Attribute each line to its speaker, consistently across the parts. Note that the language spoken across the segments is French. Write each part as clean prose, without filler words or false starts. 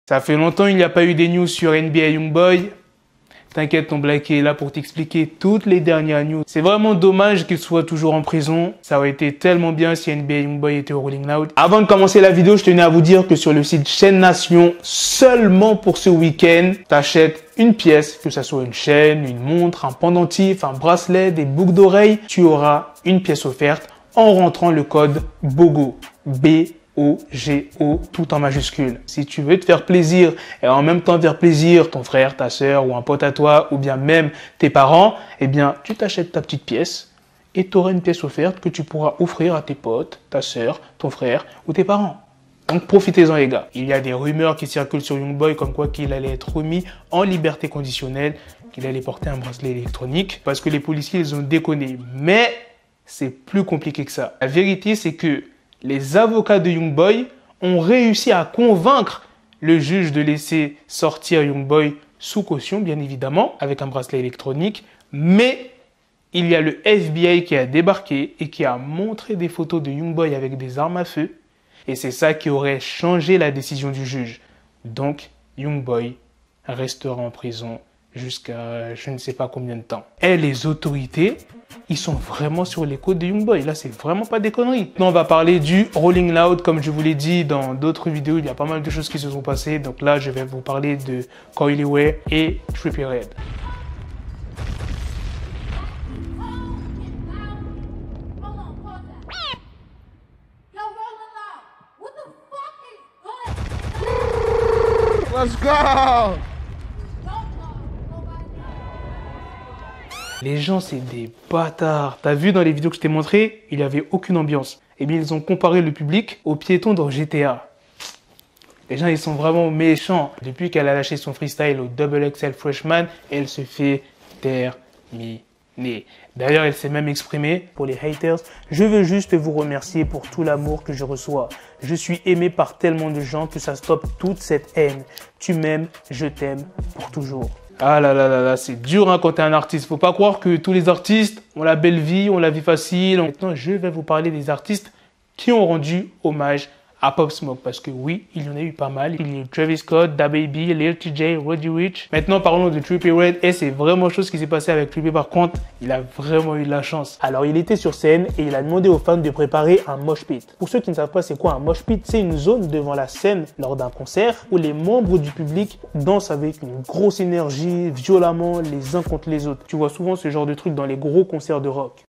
Speaker 1: Ça fait longtemps il n'y a pas eu des news sur NBA Youngboy. T'inquiète, ton Blacky est là pour t'expliquer toutes les dernières news. C'est vraiment dommage qu'il soit toujours en prison. Ça aurait été tellement bien si NBA Youngboy était au Rolling Loud. Avant de commencer la vidéo, je tenais à vous dire que sur le site Chaîne Nation, seulement pour ce week-end, t'achètes une pièce, que ça soit une chaîne, une montre, un pendentif, un bracelet, des boucles d'oreilles, tu auras une pièce offerte en rentrant le code BOGO. BOGO, tout en majuscule. Si tu veux te faire plaisir et en même temps faire plaisir ton frère, ta soeur ou un pote à toi ou bien même tes parents, eh bien, tu t'achètes ta petite pièce et tu auras une pièce offerte que tu pourras offrir à tes potes, ta soeur, ton frère ou tes parents. Donc profitez-en les gars. Il y a des rumeurs qui circulent sur Youngboy comme quoi qu'il allait être remis en liberté conditionnelle, qu'il allait porter un bracelet électronique parce que les policiers ils ont déconné. Mais c'est plus compliqué que ça. La vérité c'est que les avocats de Youngboy ont réussi à convaincre le juge de laisser sortir Youngboy sous caution, bien évidemment, avec un bracelet électronique. Mais il y a le FBI qui a débarqué et qui a montré des photos de Youngboy avec des armes à feu. Et c'est ça qui aurait changé la décision du juge. Donc, Youngboy restera en prison jusqu'à je ne sais pas combien de temps. Et les autorités, ils sont vraiment sur les côtes de Youngboy. Là, c'est vraiment pas des conneries. Maintenant, on va parler du Rolling Loud. Comme je vous l'ai dit dans d'autres vidéos, il y a pas mal de choses qui se sont passées. Donc là, je vais vous parler de Coi Leray et Trippie Redd.
Speaker 2: Let's go!
Speaker 1: Les gens, c'est des bâtards. T'as vu dans les vidéos que je t'ai montrées, il n'y avait aucune ambiance. Eh bien, ils ont comparé le public aux piétons dans GTA. Les gens, ils sont vraiment méchants. Depuis qu'elle a lâché son freestyle au XXL Freshman, elle se fait terminer. D'ailleurs, elle s'est même exprimée pour les haters. Je veux juste vous remercier pour tout l'amour que je reçois. Je suis aimé par tellement de gens que ça stoppe toute cette haine. Tu m'aimes, je t'aime pour toujours. Ah là là là là, c'est dur hein, quand t'es un artiste. Faut pas croire que tous les artistes ont la belle vie, ont la vie facile. Maintenant, je vais vous parler des artistes qui ont rendu hommage à Pop Smoke. Parce que oui, il y en a eu pas mal. Il y a eu Travis Scott, DaBaby, Lil TJ, Roddy Ricch. Maintenant, parlons de Trippie Redd. Et c'est vraiment chose qui s'est passé avec Trippie. Par contre, il a vraiment eu de la chance. Alors, il était sur scène et il a demandé aux fans de préparer un mosh pit. Pour ceux qui ne savent pas c'est quoi un mosh pit, c'est une zone devant la scène lors d'un concert où les membres du public dansent avec une grosse énergie, violemment les uns contre les autres. Tu vois souvent ce genre de truc dans les gros concerts de rock.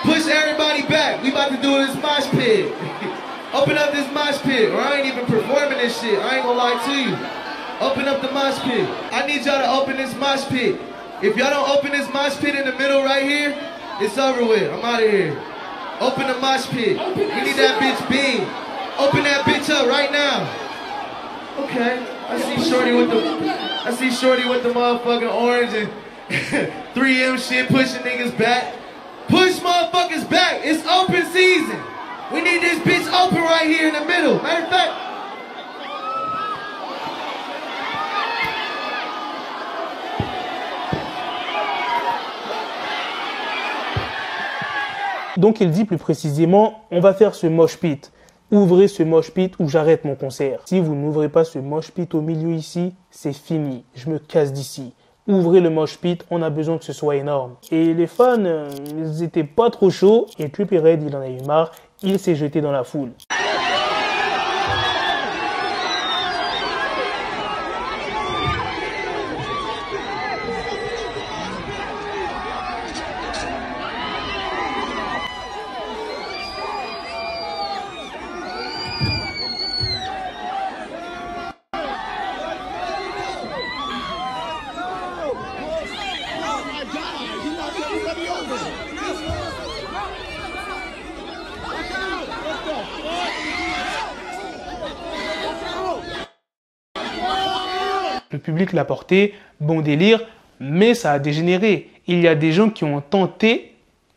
Speaker 2: Push everybody back. We about to do this mosh pit. Open up this mosh pit, or I ain't even performing this shit. I ain't gonna lie to you. Open up the mosh pit. I need y'all to open this mosh pit. If y'all don't open this mosh pit in the middle right here, it's over with. I'm out of here. Open the mosh pit. We need that bitch big. Open that bitch up right now. Okay. I see Shorty with the motherfucking orange and 3M shit pushing niggas back. Push motherfuckers back. It's open season. We need this bitch open right here in the middle. Matter of fact.
Speaker 1: Donc il dit plus précisément, on va faire ce mosh pit. Ouvrez ce mosh pit ou j'arrête mon concert. Si vous n'ouvrez pas ce mosh pit au milieu ici, c'est fini. Je me casse d'ici. Ouvrez le mosh pit, on a besoin que ce soit énorme. Et les fans, ils étaient pas trop chauds. Et Trippie Redd, il en a eu marre. Il s'est jeté dans la foule. Le public l'a porté, bon délire, mais ça a dégénéré. Il y a des gens qui ont tenté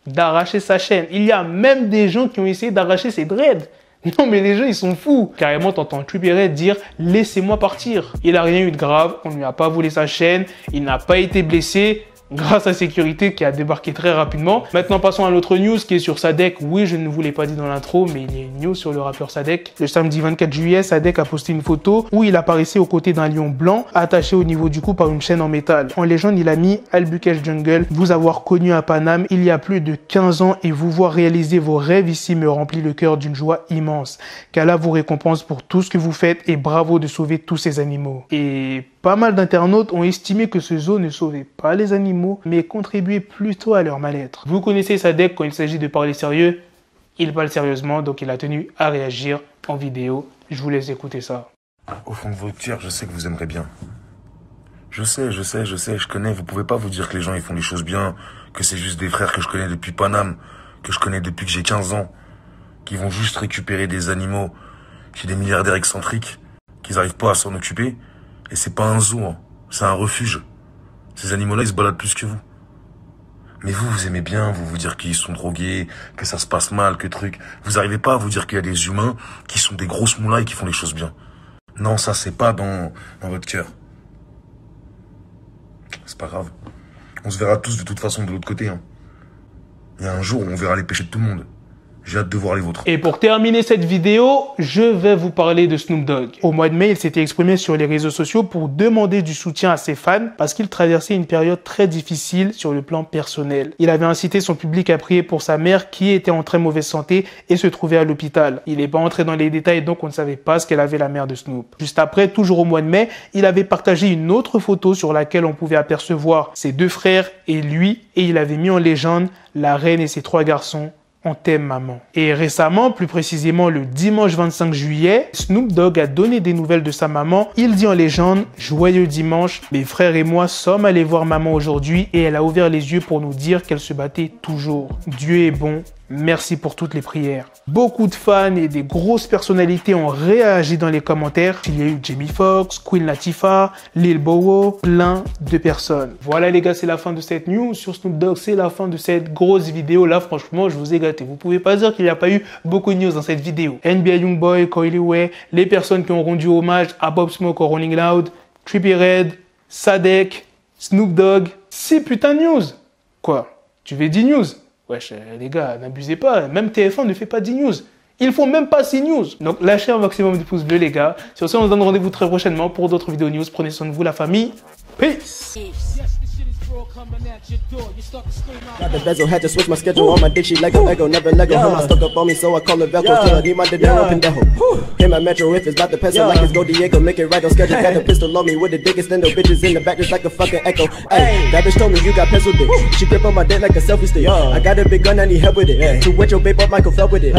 Speaker 1: d'arracher sa chaîne. Il y a même des gens qui ont essayé d'arracher ses dreads. Non mais les gens ils sont fous. Carrément t'entends Trippie Redd dire laissez-moi partir. Il a rien eu de grave, on ne lui a pas volé sa chaîne, il n'a pas été blessé. grâce à Sécurité qui a débarqué très rapidement. Maintenant, passons à l'autre news qui est sur Sadek. Oui, je ne vous l'ai pas dit dans l'intro, mais il y a une news sur le rappeur Sadek. Le samedi 24 juillet, Sadek a posté une photo où il apparaissait aux côtés d'un lion blanc attaché au niveau du cou par une chaîne en métal. En légende, il a mis « Albuquerque Jungle, vous avoir connu à Paname il y a plus de 15 ans et vous voir réaliser vos rêves ici me remplit le cœur d'une joie immense. Qu'Allah vous récompense pour tout ce que vous faites et bravo de sauver tous ces animaux. » Et pas mal d'internautes ont estimé que ce zoo ne sauvait pas les animaux, mais contribuait plutôt à leur mal-être. Vous connaissez Sadek, quand il s'agit de parler sérieux, il parle sérieusement, donc il a tenu à réagir en vidéo. Je vous laisse écouter ça.
Speaker 3: Au fond de votre cœur, je sais que vous aimerez bien. Je sais, je connais. Vous pouvez pas vous dire que les gens ils font les choses bien, que c'est juste des frères que je connais depuis Paname, que je connais depuis que j'ai 15 ans, qui vont juste récupérer des animaux chez des milliardaires excentriques, qu'ils n'arrivent pas à s'en occuper. Et c'est pas un zoo, hein. C'est un refuge. Ces animaux-là, ils se baladent plus que vous. Mais vous aimez bien, vous dire qu'ils sont drogués, que ça se passe mal, que truc. Vous arrivez pas à vous dire qu'il y a des humains qui sont des grosses moulins et qui font les choses bien. Non, ça, c'est pas dans votre cœur. C'est pas grave. On se verra tous de toute façon de l'autre côté, hein. Il y a un jour où on verra les péchés de tout le monde. J'ai hâte de voir les vôtres.
Speaker 1: Et pour terminer cette vidéo, je vais vous parler de Snoop Dogg. Au mois de mai, il s'était exprimé sur les réseaux sociaux pour demander du soutien à ses fans parce qu'il traversait une période très difficile sur le plan personnel. Il avait incité son public à prier pour sa mère qui était en très mauvaise santé et se trouvait à l'hôpital. Il n'est pas entré dans les détails, donc on ne savait pas ce qu'elle avait, la mère de Snoop. Juste après, toujours au mois de mai, il avait partagé une autre photo sur laquelle on pouvait apercevoir ses deux frères et lui, et il avait mis en légende la reine et ses 3 garçons. On t'aime maman. Et récemment, plus précisément le dimanche 25 juillet, Snoop Dogg a donné des nouvelles de sa maman. Il dit en légende « Joyeux dimanche, mes frères et moi sommes allés voir maman aujourd'hui et elle a ouvert les yeux pour nous dire qu'elle se battait toujours. Dieu est bon. Merci pour toutes les prières. » Beaucoup de fans et des grosses personnalités ont réagi dans les commentaires. Il y a eu Jamie Foxx, Queen Latifah, Lil Bowo, plein de personnes. Voilà les gars, c'est la fin de cette news sur Snoop Dogg. C'est la fin de cette grosse vidéo. Là, franchement, je vous ai gâté. Vous pouvez pas dire qu'il n'y a pas eu beaucoup de news dans cette vidéo. NBA Youngboy, Coily Ray, les personnes qui ont rendu hommage à Pop Smoke au Rolling Loud, Trippie Redd, Sadek, Snoop Dogg. 6 putains de news. Quoi? Tu veux 10 news? Wesh, les gars, n'abusez pas. Même TF1 ne fait pas 10 news. Ils font même pas 6 news. Donc, lâchez un maximum de pouces bleus, les gars. Sur ce, on se donne rendez-vous très prochainement pour d'autres vidéos news. Prenez soin de vous, la famille. Peace.
Speaker 4: Got the bezel, had to switch my schedule on my dick, she like a Lego, never Lego. Her stuck up on me, so I call it Velcro. Till I need my dinero pendejo. Hit my metro if it's about to pencil, like it's Go Diego, make it right on schedule. Got the pistol on me with the biggest endo, bitches in the back just like a fucking echo. Hey, that bitch told me you got pencil dick. She grip on my dick like a selfie stick. I got a big gun, I need help with it. To wet your babe up, Michael fell with it.